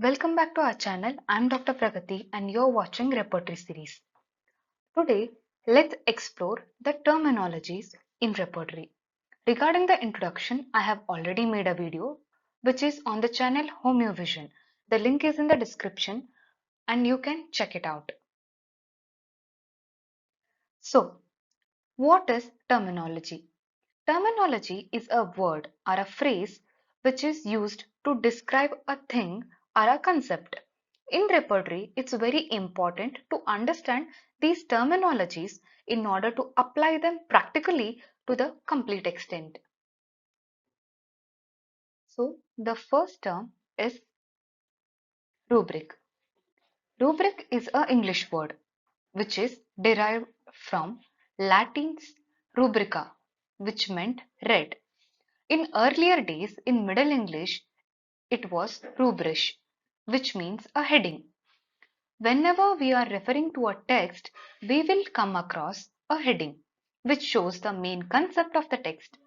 Welcome back to our channel. I'm Dr. Pragati and you're watching Repertory series. Today, let's explore the terminologies in Repertory. Regarding the introduction, I have already made a video which is on the channel Homeovision. The link is in the description and you can check it out. So, what is terminology? Terminology is a word or a phrase which is used to describe a thing or a concept. In repertory, it's very important to understand these terminologies in order to apply them practically to the complete extent. So, the first term is rubric. Rubric is an English word which is derived from Latin's rubrica, which meant red. In earlier days, in Middle English, it was rubric, which means a heading. Whenever we are referring to a text, we will come across a heading, which shows the main concept of the text.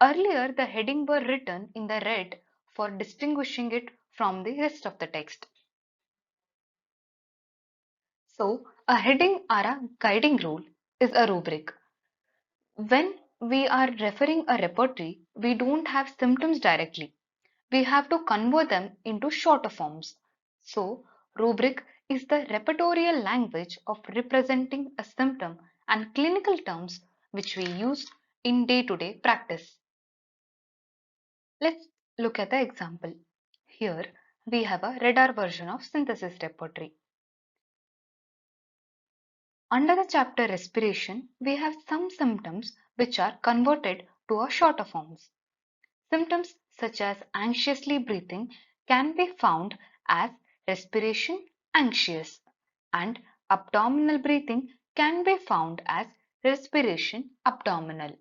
Earlier, the heading were written in the red for distinguishing it from the rest of the text. So, a heading or a guiding rule is a rubric. When we are referring a repertory, we don't have symptoms directly. We have to convert them into shorter forms. So, rubric is the repertorial language of representing a symptom and clinical terms which we use in day-to-day practice. Let's look at the example. Here we have a radar version of synthesis repertory. Under the chapter respiration, we have some symptoms which are converted to a shorter forms. Symptoms such as anxiously breathing can be found as respiration anxious, and abdominal breathing can be found as respiration abdominal.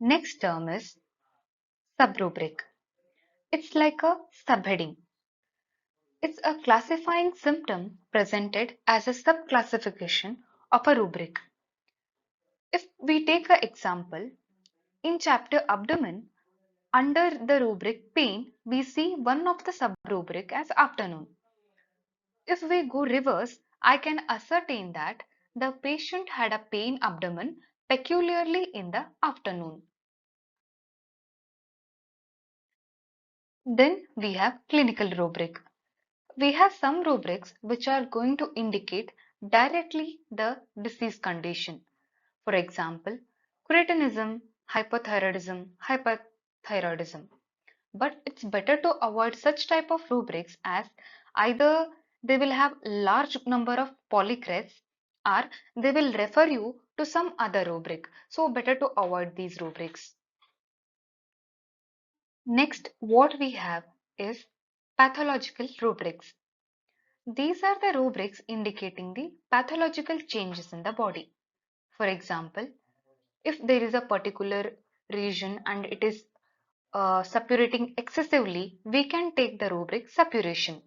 Next term is subrubric. It's like a subheading. It's a classifying symptom presented as a subclassification of a rubric. If we take an example, in chapter abdomen, under the rubric pain, we see one of the sub-rubric as afternoon. If we go reverse, I can ascertain that the patient had a pain abdomen peculiarly in the afternoon. Then we have clinical rubric. We have some rubrics which are going to indicate directly the disease condition. For example, cretinism, hypothyroidism. But it's better to avoid such type of rubrics as either they will have large number of polycrests or they will refer you to some other rubric. So better to avoid these rubrics. Next, what we have is pathological rubrics. These are the rubrics indicating the pathological changes in the body. For example, if there is a particular region and it is suppurating excessively, we can take the rubric suppuration.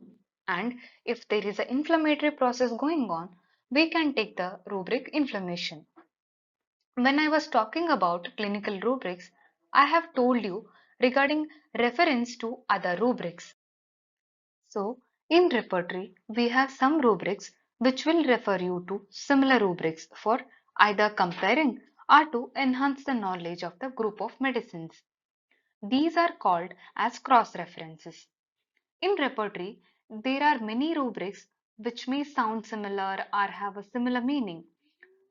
And if there is an inflammatory process going on, we can take the rubric inflammation. When I was talking about clinical rubrics, I have told you regarding reference to other rubrics. So, in repertory, we have some rubrics which will refer you to similar rubrics for either comparing or to enhance the knowledge of the group of medicines. These are called as cross-references. In repertory, there are many rubrics which may sound similar or have a similar meaning.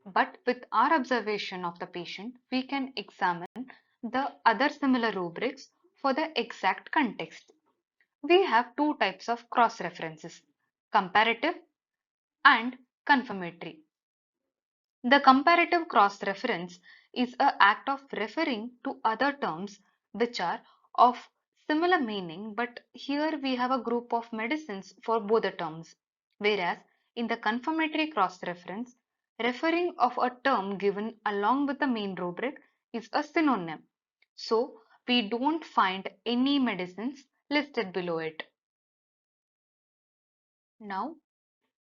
But with our observation of the patient, we can examine the other similar rubrics for the exact context. We have two types of cross-references, comparative and confirmatory. The comparative cross-reference is an act of referring to other terms which are of similar meaning, but here we have a group of medicines for both the terms. Whereas in the confirmatory cross-reference, referring of a term given along with the main rubric is a synonym. So we don't find any medicines listed below it. Now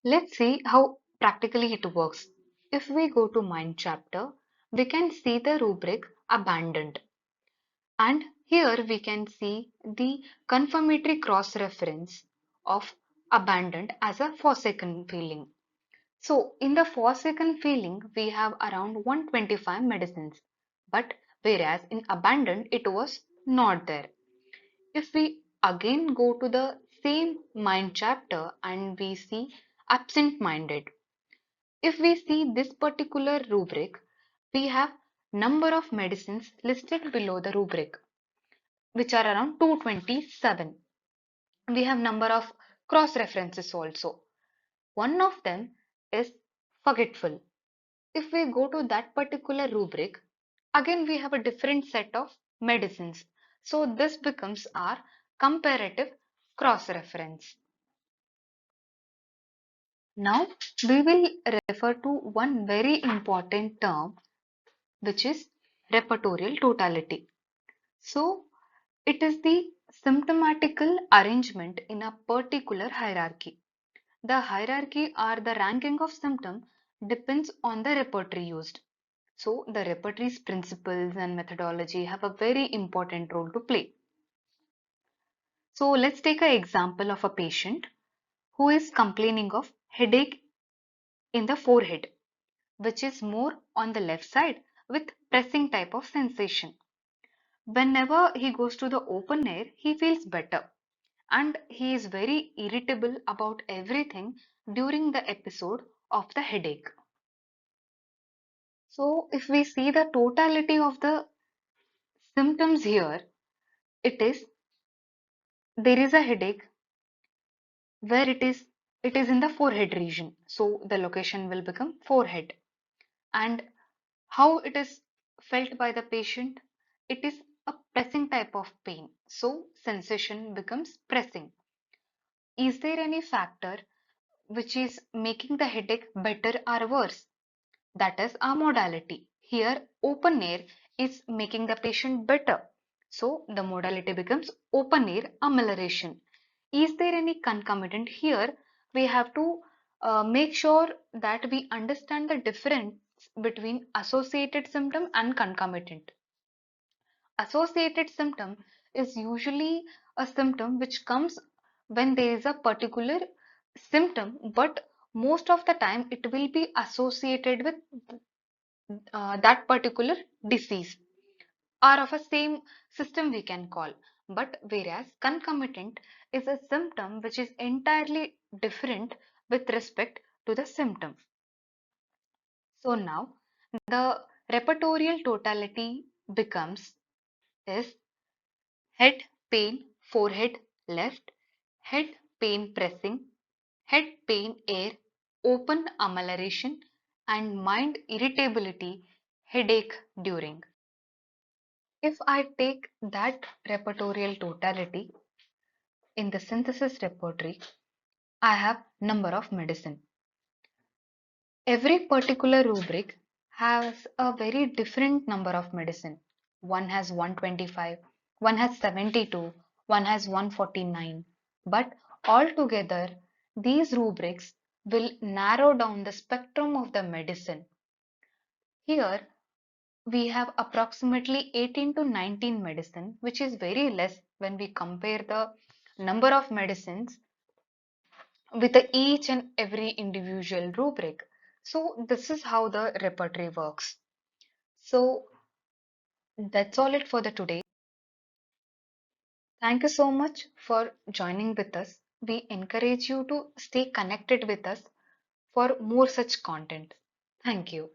let's see how practically it works. If we go to mind chapter, we can see the rubric abandoned. And Here we can see the confirmatory cross-reference of abandoned as a Forsaken feeling. So in the Forsaken feeling, we have around 125 medicines, but whereas in abandoned, it was not there. If we again go to the same mind chapter and we see absent-minded, if we see this particular rubric, we have number of medicines listed below the rubric, which are around 227. We have number of cross references also. One of them is forgetful. If we go to that particular rubric, again we have a different set of medicines. So this becomes our comparative cross reference. Now we will refer to one very important term, which is repertorial totality. So it is the symptomatical arrangement in a particular hierarchy. The hierarchy or the ranking of symptom depends on the repertory used. So the repertory's principles and methodology have a very important role to play. So let's take an example of a patient who is complaining of headache in the forehead, which is more on the left side with pressing type of sensation. Whenever he goes to the open air, he feels better and he is very irritable about everything during the episode of the headache. So if we see the totality of the symptoms here, it is there is a headache where it is in the forehead region. So the location will become forehead. And how it is felt by the patient? It is a pressing type of pain. So sensation becomes pressing. Is there any factor which is making the headache better or worse? That is our modality. Here, open air is making the patient better. So the modality becomes open air amelioration. Is there any concomitant? Here, we have to make sure that we understand the difference between associated symptom and concomitant. Associated symptom is usually a symptom which comes when there is a particular symptom, but most of the time it will be associated with that particular disease or of a same system we can call. But whereas concomitant is a symptom which is entirely different with respect to the symptom. So now the repertorial totality becomes is head pain, forehead left, head pain pressing, head pain air, open amelioration, and mind irritability, headache during. If I take that repertorial totality in the synthesis repertory, I have number of medicine. Every particular rubric has a very different number of medicine. One has 125, one has 72, one has 149. But altogether, these rubrics will narrow down the spectrum of the medicine. Here, we have approximately 18 to 19 medicine, which is very less when we compare the number of medicines with each and every individual rubric. So this is how the repertory works. So that's all it for the today. Thank you so much for joining with us. We encourage you to stay connected with us for more such content. Thank you.